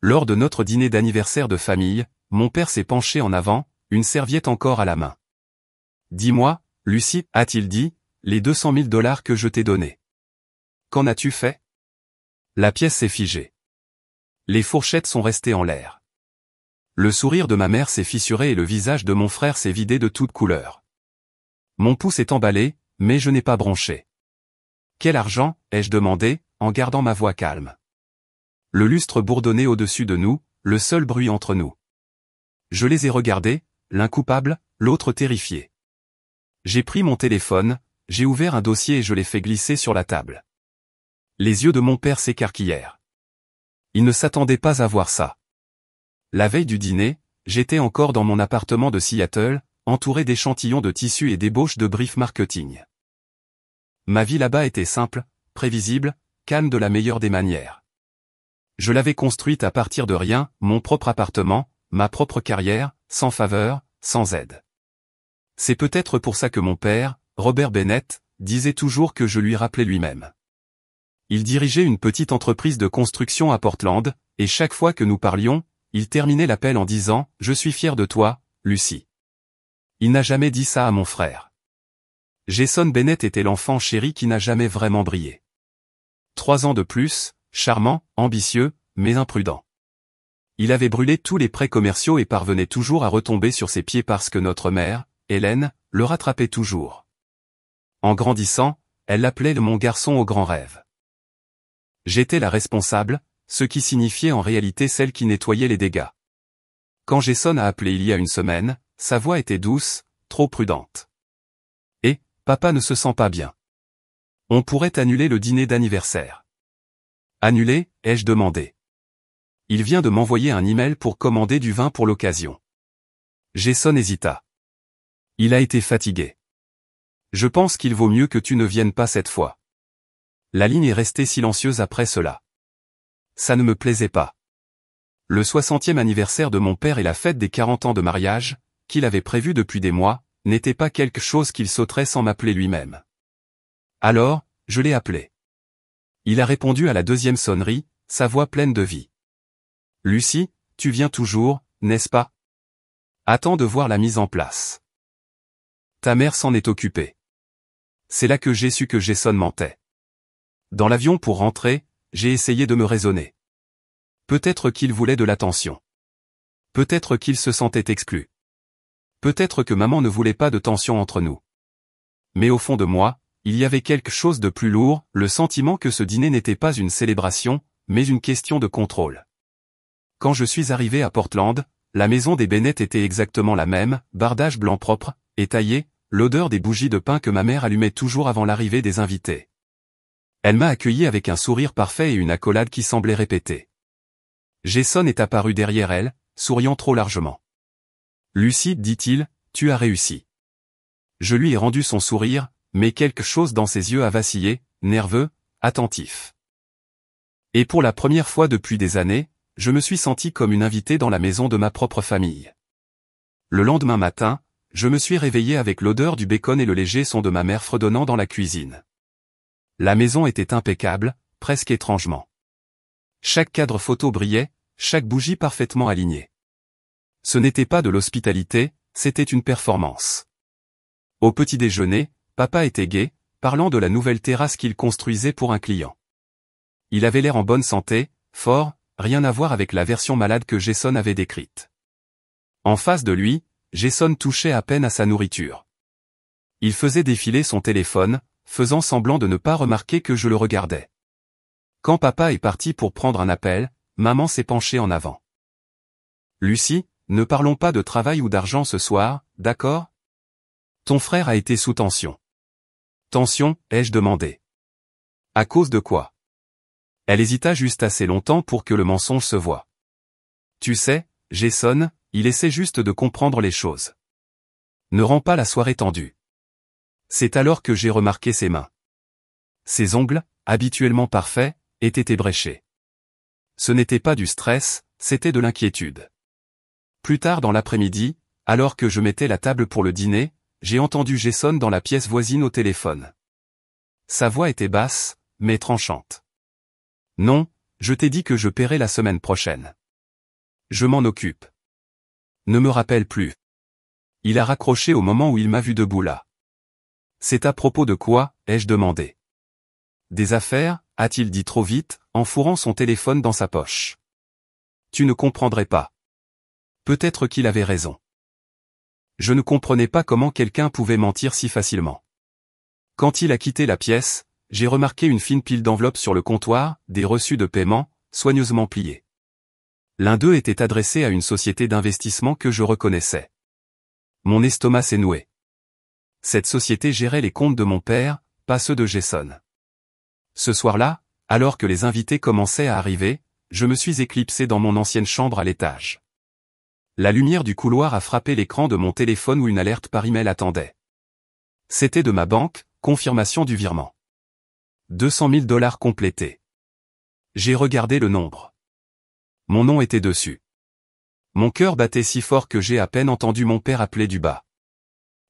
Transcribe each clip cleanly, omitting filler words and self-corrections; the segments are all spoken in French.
Lors de notre dîner d'anniversaire de famille, mon père s'est penché en avant, une serviette encore à la main. Dis-moi, Lucie, a-t-il dit, les 200 000 $ que je t'ai donnés. Qu'en as-tu fait? La pièce s'est figée. Les fourchettes sont restées en l'air. Le sourire de ma mère s'est fissuré et le visage de mon frère s'est vidé de toute couleur. Mon pouce est emballé, mais je n'ai pas bronché. Quel argent, ai-je demandé, en gardant ma voix calme. Le lustre bourdonnait au-dessus de nous, le seul bruit entre nous. Je les ai regardés, l'un coupable, l'autre terrifié. J'ai pris mon téléphone, j'ai ouvert un dossier et je l'ai fait glisser sur la table. Les yeux de mon père s'écarquillèrent. Il ne s'attendait pas à voir ça. La veille du dîner, j'étais encore dans mon appartement de Seattle, entouré d'échantillons de tissus et d'ébauches de briefs marketing. Ma vie là-bas était simple, prévisible, calme de la meilleure des manières. Je l'avais construite à partir de rien, mon propre appartement, ma propre carrière, sans faveur, sans aide. C'est peut-être pour ça que mon père, Robert Bennett, disait toujours que je lui rappelais lui-même. Il dirigeait une petite entreprise de construction à Portland, et chaque fois que nous parlions, il terminait l'appel en disant « Je suis fier de toi, Lucie ». Il n'a jamais dit ça à mon frère. Jason Bennett était l'enfant chéri qui n'a jamais vraiment brillé. 3 ans de plus, charmant, ambitieux, mais imprudent. Il avait brûlé tous les prêts commerciaux et parvenait toujours à retomber sur ses pieds parce que notre mère, Hélène, le rattrapait toujours. En grandissant, elle l'appelait mon garçon aux grands rêves. J'étais la responsable, ce qui signifiait en réalité celle qui nettoyait les dégâts. Quand Jason a appelé il y a une semaine, sa voix était douce, trop prudente. Et, papa ne se sent pas bien. On pourrait annuler le dîner d'anniversaire. Annuler, ai-je demandé. Il vient de m'envoyer un email pour commander du vin pour l'occasion. Jason hésita. Il a été fatigué. Je pense qu'il vaut mieux que tu ne viennes pas cette fois. La ligne est restée silencieuse après cela. Ça ne me plaisait pas. Le 60e anniversaire de mon père et la fête des 40 ans de mariage, qu'il avait prévu depuis des mois, n'était pas quelque chose qu'il sauterait sans m'appeler lui-même. Alors, je l'ai appelé. Il a répondu à la 2e sonnerie, sa voix pleine de vie. Lucie, tu viens toujours, n'est-ce pas? Attends de voir la mise en place. Ta mère s'en est occupée. C'est là que j'ai su que Jason mentait. Dans l'avion pour rentrer, j'ai essayé de me raisonner. Peut-être qu'il voulait de l'attention. Peut-être qu'il se sentait exclu. Peut-être que maman ne voulait pas de tension entre nous. Mais au fond de moi, il y avait quelque chose de plus lourd, le sentiment que ce dîner n'était pas une célébration, mais une question de contrôle. Quand je suis arrivé à Portland, la maison des Bennett était exactement la même, bardage blanc propre, étayé, l'odeur des bougies de pain que ma mère allumait toujours avant l'arrivée des invités. Elle m'a accueilli avec un sourire parfait et une accolade qui semblait répéter. Jason est apparu derrière elle, souriant trop largement. Lucie, dit-il, tu as réussi. Je lui ai rendu son sourire, mais quelque chose dans ses yeux a vacillé, nerveux, attentif. Et pour la première fois depuis des années, je me suis senti comme une invitée dans la maison de ma propre famille. Le lendemain matin, je me suis réveillé avec l'odeur du bacon et le léger son de ma mère fredonnant dans la cuisine. La maison était impeccable, presque étrangement. Chaque cadre photo brillait, chaque bougie parfaitement alignée. Ce n'était pas de l'hospitalité, c'était une performance. Au petit déjeuner, papa était gai, parlant de la nouvelle terrasse qu'il construisait pour un client. Il avait l'air en bonne santé, fort, rien à voir avec la version malade que Jason avait décrite. En face de lui, Jason touchait à peine à sa nourriture. Il faisait défiler son téléphone, faisant semblant de ne pas remarquer que je le regardais. Quand papa est parti pour prendre un appel, maman s'est penchée en avant. Lucie, ne parlons pas de travail ou d'argent ce soir, d'accord? Ton frère a été sous tension. Tension, ai-je demandé. À cause de quoi? Elle hésita juste assez longtemps pour que le mensonge se voie. Tu sais, Jason, il essaie juste de comprendre les choses. Ne rends pas la soirée tendue. C'est alors que j'ai remarqué ses mains. Ses ongles, habituellement parfaits, étaient ébréchés. Ce n'était pas du stress, c'était de l'inquiétude. Plus tard dans l'après-midi, alors que je mettais la table pour le dîner, j'ai entendu Jason dans la pièce voisine au téléphone. Sa voix était basse, mais tranchante. Non, je t'ai dit que je paierai la semaine prochaine. Je m'en occupe. Ne me rappelle plus. Il a raccroché au moment où il m'a vu debout là. C'est à propos de quoi, ai-je demandé. Des affaires, a-t-il dit trop vite, en fourrant son téléphone dans sa poche. Tu ne comprendrais pas. Peut-être qu'il avait raison. Je ne comprenais pas comment quelqu'un pouvait mentir si facilement. Quand il a quitté la pièce, j'ai remarqué une fine pile d'enveloppes sur le comptoir, des reçus de paiement, soigneusement pliés. L'un d'eux était adressé à une société d'investissement que je reconnaissais. Mon estomac s'est noué. Cette société gérait les comptes de mon père, pas ceux de Jason. Ce soir-là, alors que les invités commençaient à arriver, je me suis éclipsé dans mon ancienne chambre à l'étage. La lumière du couloir a frappé l'écran de mon téléphone où une alerte par email attendait. C'était de ma banque, confirmation du virement. 200 000 $ complétés. J'ai regardé le nombre. Mon nom était dessus. Mon cœur battait si fort que j'ai à peine entendu mon père appeler du bas.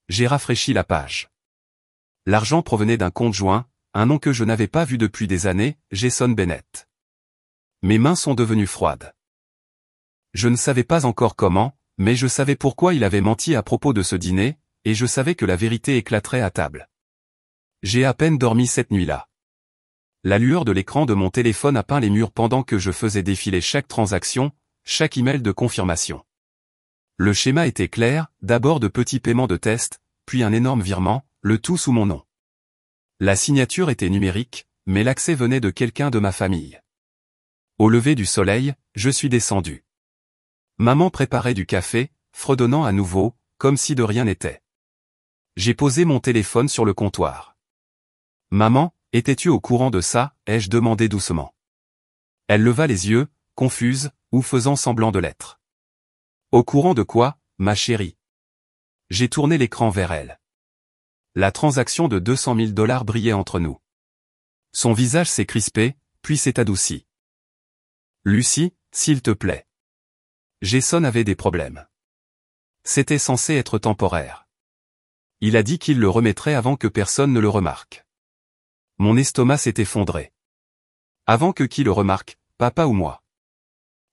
J'ai rafraîchi la page. L'argent provenait d'un compte joint, un nom que je n'avais pas vu depuis des années, Jason Bennett. Mes mains sont devenues froides. Je ne savais pas encore comment, mais je savais pourquoi il avait menti à propos de ce dîner, et je savais que la vérité éclaterait à table. J'ai à peine dormi cette nuit-là. La lueur de l'écran de mon téléphone a peint les murs pendant que je faisais défiler chaque transaction, chaque email de confirmation. Le schéma était clair, d'abord de petits paiements de test, puis un énorme virement, le tout sous mon nom. La signature était numérique, mais l'accès venait de quelqu'un de ma famille. Au lever du soleil, je suis descendu. Maman préparait du café, fredonnant à nouveau, comme si de rien n'était. J'ai posé mon téléphone sur le comptoir. Maman, étais-tu au courant de ça, ai-je demandé doucement. Elle leva les yeux, confuse, ou faisant semblant de l'être. Au courant de quoi, ma chérie? J'ai tourné l'écran vers elle. La transaction de 200 000 $ brillait entre nous. Son visage s'est crispé, puis s'est adouci. Lucie, s'il te plaît. Jason avait des problèmes. C'était censé être temporaire. Il a dit qu'il le remettrait avant que personne ne le remarque. Mon estomac s'est effondré. Avant que qui le remarque, papa ou moi?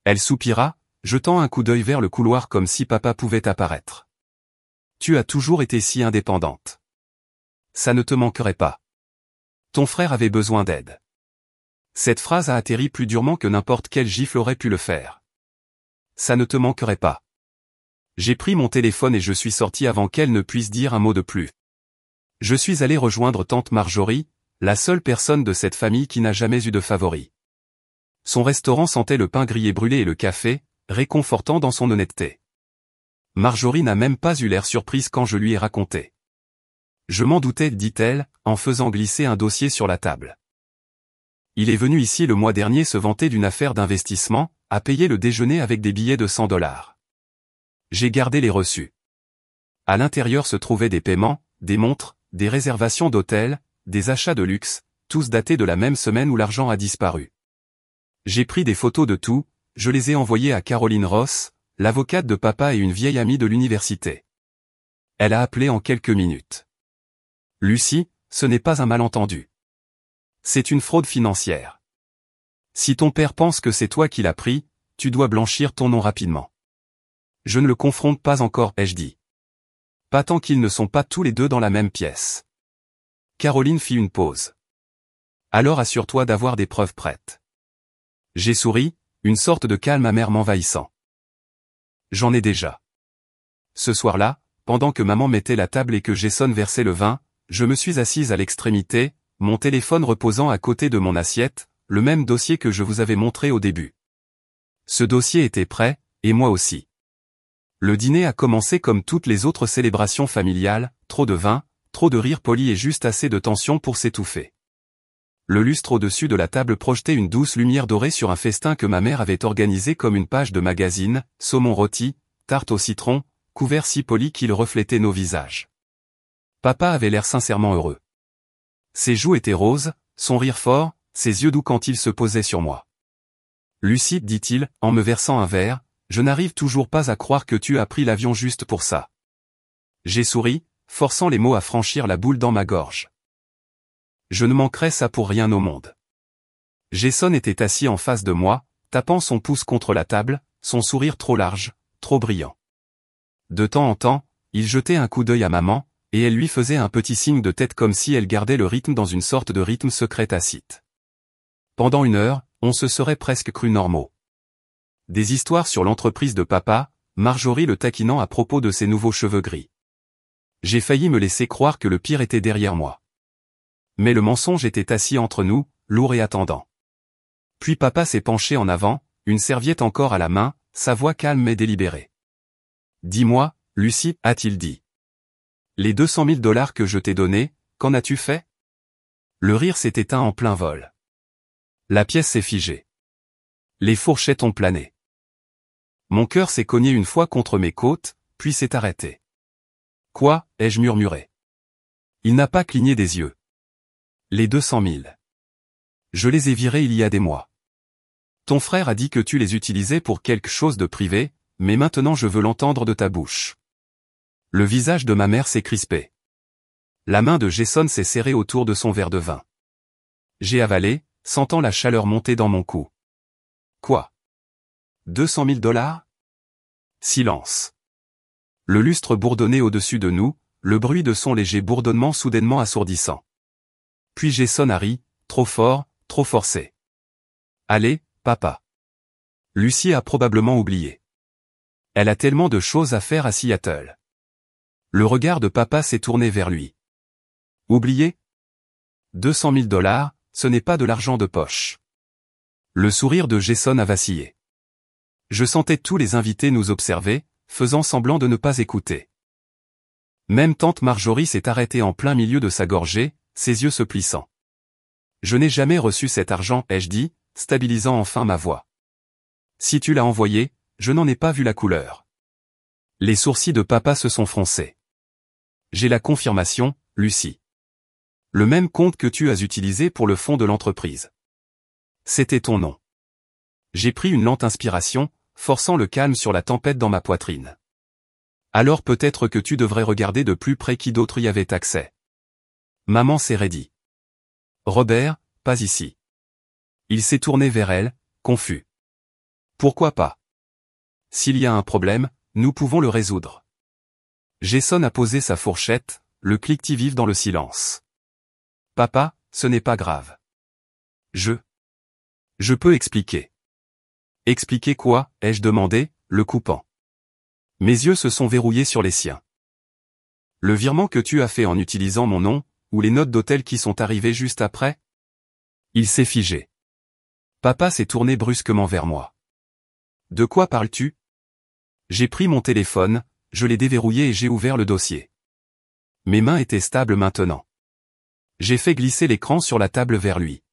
Elle soupira, jetant un coup d'œil vers le couloir comme si papa pouvait apparaître. Tu as toujours été si indépendante. Ça ne te manquerait pas. Ton frère avait besoin d'aide. Cette phrase a atterri plus durement que n'importe quelle gifle aurait pu le faire. Ça ne te manquerait pas. J'ai pris mon téléphone et je suis sorti avant qu'elle ne puisse dire un mot de plus. Je suis allé rejoindre tante Marjorie, la seule personne de cette famille qui n'a jamais eu de favori. Son restaurant sentait le pain grillé brûlé et le café, réconfortant dans son honnêteté. Marjorie n'a même pas eu l'air surprise quand je lui ai raconté. Je m'en doutais, dit-elle, en faisant glisser un dossier sur la table. Il est venu ici le mois dernier se vanter d'une affaire d'investissement, a payé le déjeuner avec des billets de 100 $. J'ai gardé les reçus. À l'intérieur se trouvaient des paiements, des montres, des réservations d'hôtels, des achats de luxe, tous datés de la même semaine où l'argent a disparu. J'ai pris des photos de tout, je les ai envoyées à Caroline Ross, l'avocate de papa et une vieille amie de l'université. Elle a appelé en quelques minutes. Lucie, ce n'est pas un malentendu. C'est une fraude financière. Si ton père pense que c'est toi qui l'as pris, tu dois blanchir ton nom rapidement. Je ne le confronte pas encore, ai-je dit. Pas tant qu'ils ne sont pas tous les deux dans la même pièce. Caroline fit une pause. Alors assure-toi d'avoir des preuves prêtes. J'ai souri, une sorte de calme amer m'envahissant. J'en ai déjà. Ce soir-là, pendant que maman mettait la table et que Jason versait le vin, je me suis assise à l'extrémité, mon téléphone reposant à côté de mon assiette, le même dossier que je vous avais montré au début. Ce dossier était prêt, et moi aussi. Le dîner a commencé comme toutes les autres célébrations familiales, trop de vin, trop de rires polis et juste assez de tension pour s'étouffer. Le lustre au-dessus de la table projetait une douce lumière dorée sur un festin que ma mère avait organisé comme une page de magazine, saumon rôti, tarte au citron, couvert si poli qu'il reflétait nos visages. Papa avait l'air sincèrement heureux. Ses joues étaient roses, son rire fort, ses yeux doux quand il se posait sur moi. Lucie, dit-il, en me versant un verre, je n'arrive toujours pas à croire que tu as pris l'avion juste pour ça. J'ai souri, forçant les mots à franchir la boule dans ma gorge. Je ne manquerais ça pour rien au monde. Jason était assis en face de moi, tapant son pouce contre la table, son sourire trop large, trop brillant. De temps en temps, il jetait un coup d'œil à maman, et elle lui faisait un petit signe de tête comme si elle gardait le rythme dans une sorte de rythme secret tacite. Pendant 1 heure, on se serait presque cru normaux. Des histoires sur l'entreprise de papa, Marjorie le taquinant à propos de ses nouveaux cheveux gris. J'ai failli me laisser croire que le pire était derrière moi. Mais le mensonge était assis entre nous, lourd et attendant. Puis papa s'est penché en avant, une serviette encore à la main, sa voix calme et délibérée. « Dis-moi, Lucie, a-t-il dit. Les 200 000 $ que je t'ai donnés, qu'en as-tu fait ?» Le rire s'est éteint en plein vol. La pièce s'est figée. Les fourchettes ont plané. Mon cœur s'est cogné une fois contre mes côtes, puis s'est arrêté. « Quoi ?» ai-je murmuré. Il n'a pas cligné des yeux. Les 200 000. Je les ai virés il y a des mois. Ton frère a dit que tu les utilisais pour quelque chose de privé, mais maintenant je veux l'entendre de ta bouche. Le visage de ma mère s'est crispé. La main de Jason s'est serrée autour de son verre de vin. J'ai avalé, sentant la chaleur monter dans mon cou. Quoi? 200 000 $? Silence. Le lustre bourdonnait au-dessus de nous, le bruit de son léger bourdonnement soudainement assourdissant. Puis Jason a ri, trop fort, trop forcé. Allez, papa. Lucie a probablement oublié. Elle a tellement de choses à faire à Seattle. Le regard de papa s'est tourné vers lui. Oublié? 200 000 $, ce n'est pas de l'argent de poche. Le sourire de Jason a vacillé. Je sentais tous les invités nous observer, faisant semblant de ne pas écouter. Même tante Marjorie s'est arrêtée en plein milieu de sa gorgée, ses yeux se plissant. Je n'ai jamais reçu cet argent, ai-je dit, stabilisant enfin ma voix. Si tu l'as envoyé, je n'en ai pas vu la couleur. Les sourcils de papa se sont froncés. J'ai la confirmation, Lucie. Le même compte que tu as utilisé pour le fonds de l'entreprise. C'était ton nom. J'ai pris une lente inspiration, forçant le calme sur la tempête dans ma poitrine. Alors peut-être que tu devrais regarder de plus près qui d'autre y avait accès. Maman s'est raidie. Robert, pas ici. Il s'est tourné vers elle, confus. Pourquoi pas? S'il y a un problème, nous pouvons le résoudre. Jason a posé sa fourchette, le cliquetis vif dans le silence. Papa, ce n'est pas grave. Je peux expliquer. Expliquer quoi, ai-je demandé, le coupant. Mes yeux se sont verrouillés sur les siens. Le virement que tu as fait en utilisant mon nom, ou les notes d'hôtel qui sont arrivées juste après? Il s'est figé. Papa s'est tourné brusquement vers moi. De quoi parles-tu? J'ai pris mon téléphone, je l'ai déverrouillé et j'ai ouvert le dossier. Mes mains étaient stables maintenant. J'ai fait glisser l'écran sur la table vers lui.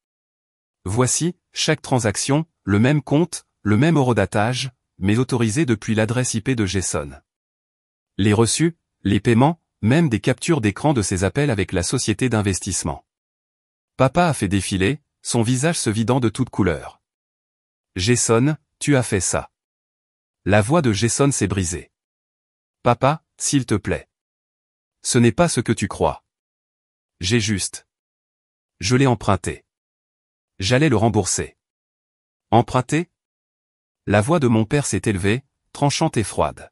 Voici, chaque transaction, le même compte, le même horodatage, mais autorisé depuis l'adresse IP de Jason. Les reçus, les paiements, même des captures d'écran de ses appels avec la société d'investissement. Papa a fait défiler, son visage se vidant de toutes couleurs. Jason, tu as fait ça. La voix de Jason s'est brisée. Papa, s'il te plaît. Ce n'est pas ce que tu crois. J'ai juste. Je l'ai emprunté. J'allais le rembourser. Emprunter? La voix de mon père s'est élevée, tranchante et froide.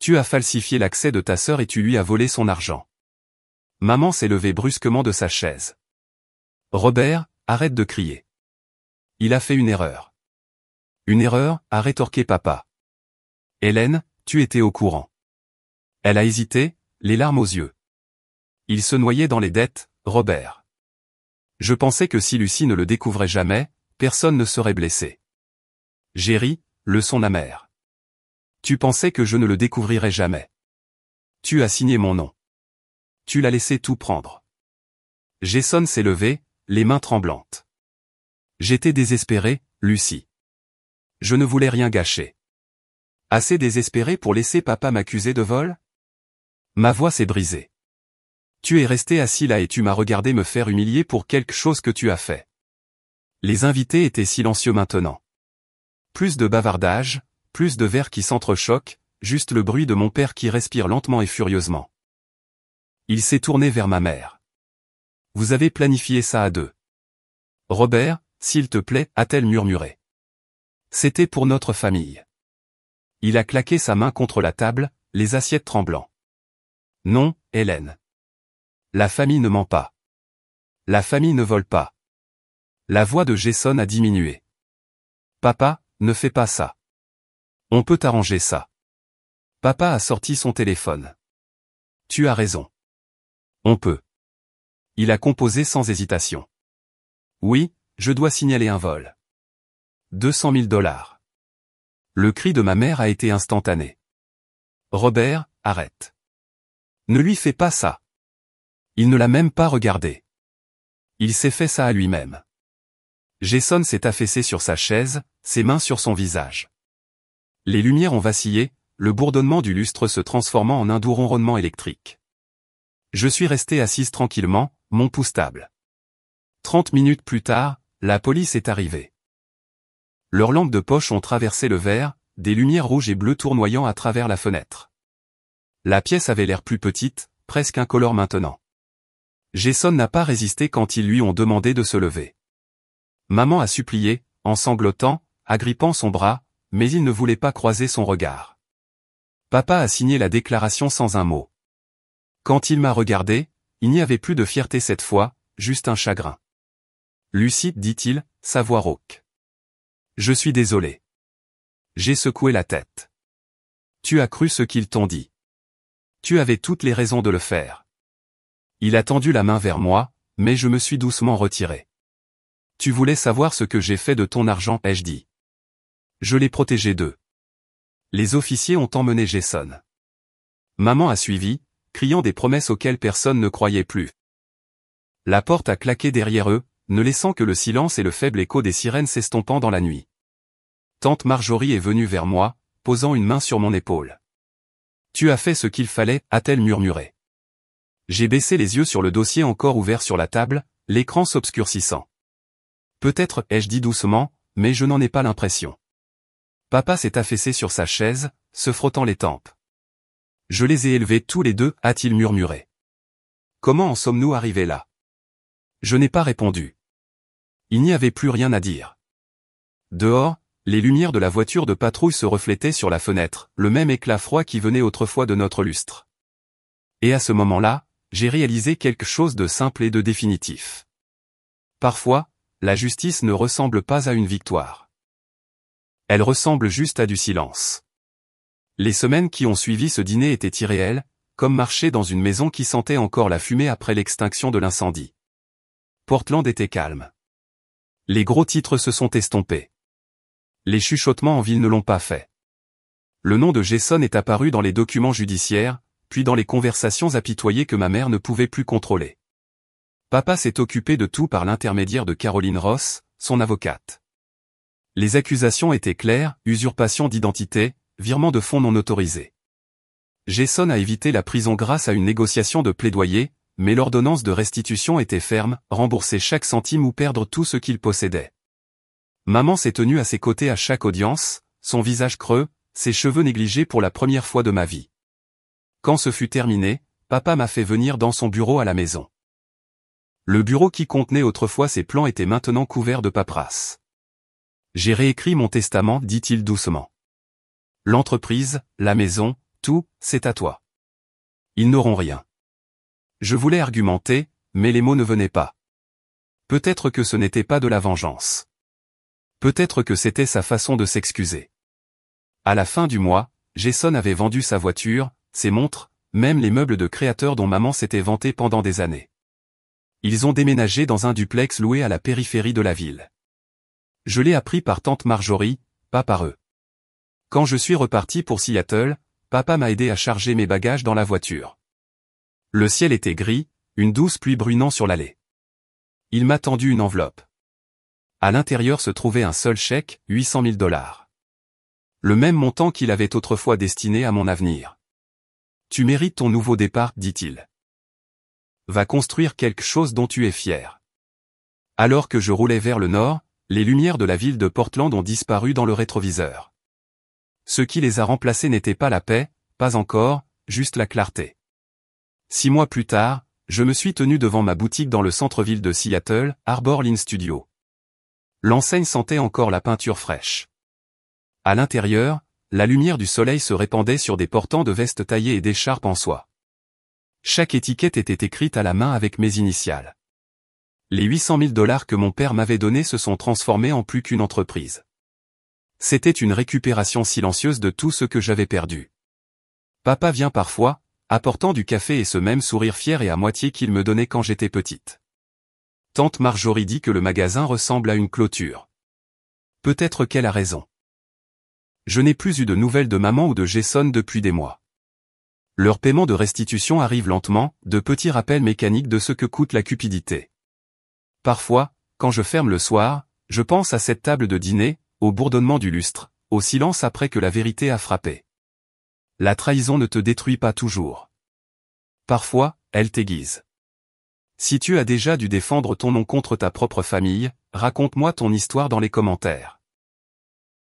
Tu as falsifié l'accès de ta sœur et tu lui as volé son argent. Maman s'est levée brusquement de sa chaise. Robert, arrête de crier. Il a fait une erreur. Une erreur, a rétorqué papa. Hélène, tu étais au courant. Elle a hésité, les larmes aux yeux. Il se noyait dans les dettes, Robert. Je pensais que si Lucie ne le découvrait jamais, personne ne serait blessé. J'ai ri, leçon amère. Tu pensais que je ne le découvrirais jamais. Tu as signé mon nom. Tu l'as laissé tout prendre. Jason s'est levé, les mains tremblantes. J'étais désespéré, Lucie. Je ne voulais rien gâcher. Assez désespéré pour laisser papa m'accuser de vol? Ma voix s'est brisée. Tu es resté assis là et tu m'as regardé me faire humilier pour quelque chose que tu as fait. Les invités étaient silencieux maintenant. Plus de bavardage, plus de verres qui s'entrechoquent, juste le bruit de mon père qui respire lentement et furieusement. Il s'est tourné vers ma mère. Vous avez planifié ça à deux. Robert, s'il te plaît, a-t-elle murmuré. C'était pour notre famille. Il a claqué sa main contre la table, les assiettes tremblant. Non, Hélène. La famille ne ment pas. La famille ne vole pas. La voix de Jason a diminué. Papa, ne fais pas ça. On peut arranger ça. Papa a sorti son téléphone. Tu as raison. On peut. Il a composé sans hésitation. Oui, je dois signaler un vol. 200 000 $. Le cri de ma mère a été instantané. Robert, arrête. Ne lui fais pas ça. Il ne l'a même pas regardé. Il s'est fait ça à lui-même. Jason s'est affaissé sur sa chaise, ses mains sur son visage. Les lumières ont vacillé, le bourdonnement du lustre se transformant en un doux ronronnement électrique. Je suis resté assise tranquillement, mon pouls stable. 30 minutes plus tard, la police est arrivée. Leurs lampes de poche ont traversé le verre, des lumières rouges et bleues tournoyant à travers la fenêtre. La pièce avait l'air plus petite, presque incolore maintenant. Jason n'a pas résisté quand ils lui ont demandé de se lever. Maman a supplié, en sanglotant, agrippant son bras, mais il ne voulait pas croiser son regard. Papa a signé la déclaration sans un mot. Quand il m'a regardé, il n'y avait plus de fierté cette fois, juste un chagrin. Lucie, dit-il, sa voix rauque. Je suis désolé. J'ai secoué la tête. Tu as cru ce qu'ils t'ont dit. Tu avais toutes les raisons de le faire. Il a tendu la main vers moi, mais je me suis doucement retiré. Tu voulais savoir ce que j'ai fait de ton argent, ai-je dit. Je l'ai protégé d'eux. Les officiers ont emmené Jason. Maman a suivi, criant des promesses auxquelles personne ne croyait plus. La porte a claqué derrière eux, ne laissant que le silence et le faible écho des sirènes s'estompant dans la nuit. Tante Marjorie est venue vers moi, posant une main sur mon épaule. Tu as fait ce qu'il fallait, a-t-elle murmuré. J'ai baissé les yeux sur le dossier encore ouvert sur la table, l'écran s'obscurcissant. Peut-être, ai-je dit doucement, mais je n'en ai pas l'impression. Papa s'est affaissé sur sa chaise, se frottant les tempes. Je les ai élevés tous les deux, a-t-il murmuré. Comment en sommes-nous arrivés là? Je n'ai pas répondu. Il n'y avait plus rien à dire. Dehors, les lumières de la voiture de patrouille se reflétaient sur la fenêtre, le même éclat froid qui venait autrefois de notre lustre. Et à ce moment-là, j'ai réalisé quelque chose de simple et de définitif. Parfois, la justice ne ressemble pas à une victoire. Elle ressemble juste à du silence. Les semaines qui ont suivi ce dîner étaient irréelles, comme marcher dans une maison qui sentait encore la fumée après l'extinction de l'incendie. Portland était calme. Les gros titres se sont estompés. Les chuchotements en ville ne l'ont pas fait. Le nom de Jason est apparu dans les documents judiciaires, puis dans les conversations apitoyées que ma mère ne pouvait plus contrôler. Papa s'est occupé de tout par l'intermédiaire de Caroline Ross, son avocate. Les accusations étaient claires, usurpation d'identité, virement de fonds non autorisés. Jason a évité la prison grâce à une négociation de plaidoyer, mais l'ordonnance de restitution était ferme, rembourser chaque centime ou perdre tout ce qu'il possédait. Maman s'est tenue à ses côtés à chaque audience, son visage creux, ses cheveux négligés pour la première fois de ma vie. Quand ce fut terminé, papa m'a fait venir dans son bureau à la maison. Le bureau qui contenait autrefois ses plans était maintenant couvert de paperasse. J'ai réécrit mon testament, dit-il doucement. L'entreprise, la maison, tout, c'est à toi. Ils n'auront rien. Je voulais argumenter, mais les mots ne venaient pas. Peut-être que ce n'était pas de la vengeance. Peut-être que c'était sa façon de s'excuser. À la fin du mois, Jason avait vendu sa voiture, ses montres, même les meubles de créateur dont maman s'était vantée pendant des années. Ils ont déménagé dans un duplex loué à la périphérie de la ville. Je l'ai appris par tante Marjorie, pas par eux. Quand je suis reparti pour Seattle, papa m'a aidé à charger mes bagages dans la voiture. Le ciel était gris, une douce pluie brunant sur l'allée. Il m'a tendu une enveloppe. À l'intérieur se trouvait un seul chèque, 800 000 $. Le même montant qu'il avait autrefois destiné à mon avenir. Tu mérites ton nouveau départ, dit-il. Va construire quelque chose dont tu es fier. Alors que je roulais vers le nord, les lumières de la ville de Portland ont disparu dans le rétroviseur. Ce qui les a remplacés n'était pas la paix, pas encore, juste la clarté. 6 mois plus tard, je me suis tenu devant ma boutique dans le centre-ville de Seattle, Arbor Lane Studio. L'enseigne sentait encore la peinture fraîche. À l'intérieur, la lumière du soleil se répandait sur des portants de vestes taillées et d'écharpes en soie. Chaque étiquette était écrite à la main avec mes initiales. Les 800 000 $ que mon père m'avait donnés se sont transformés en plus qu'une entreprise. C'était une récupération silencieuse de tout ce que j'avais perdu. Papa vient parfois, apportant du café et ce même sourire fier et à moitié qu'il me donnait quand j'étais petite. Tante Marjorie dit que le magasin ressemble à une clôture. Peut-être qu'elle a raison. Je n'ai plus eu de nouvelles de maman ou de Jason depuis des mois. Leur paiement de restitution arrive lentement, de petits rappels mécaniques de ce que coûte la cupidité. Parfois, quand je ferme le soir, je pense à cette table de dîner, au bourdonnement du lustre, au silence après que la vérité a frappé. La trahison ne te détruit pas toujours. Parfois, elle t'aiguise. Si tu as déjà dû défendre ton nom contre ta propre famille, raconte-moi ton histoire dans les commentaires.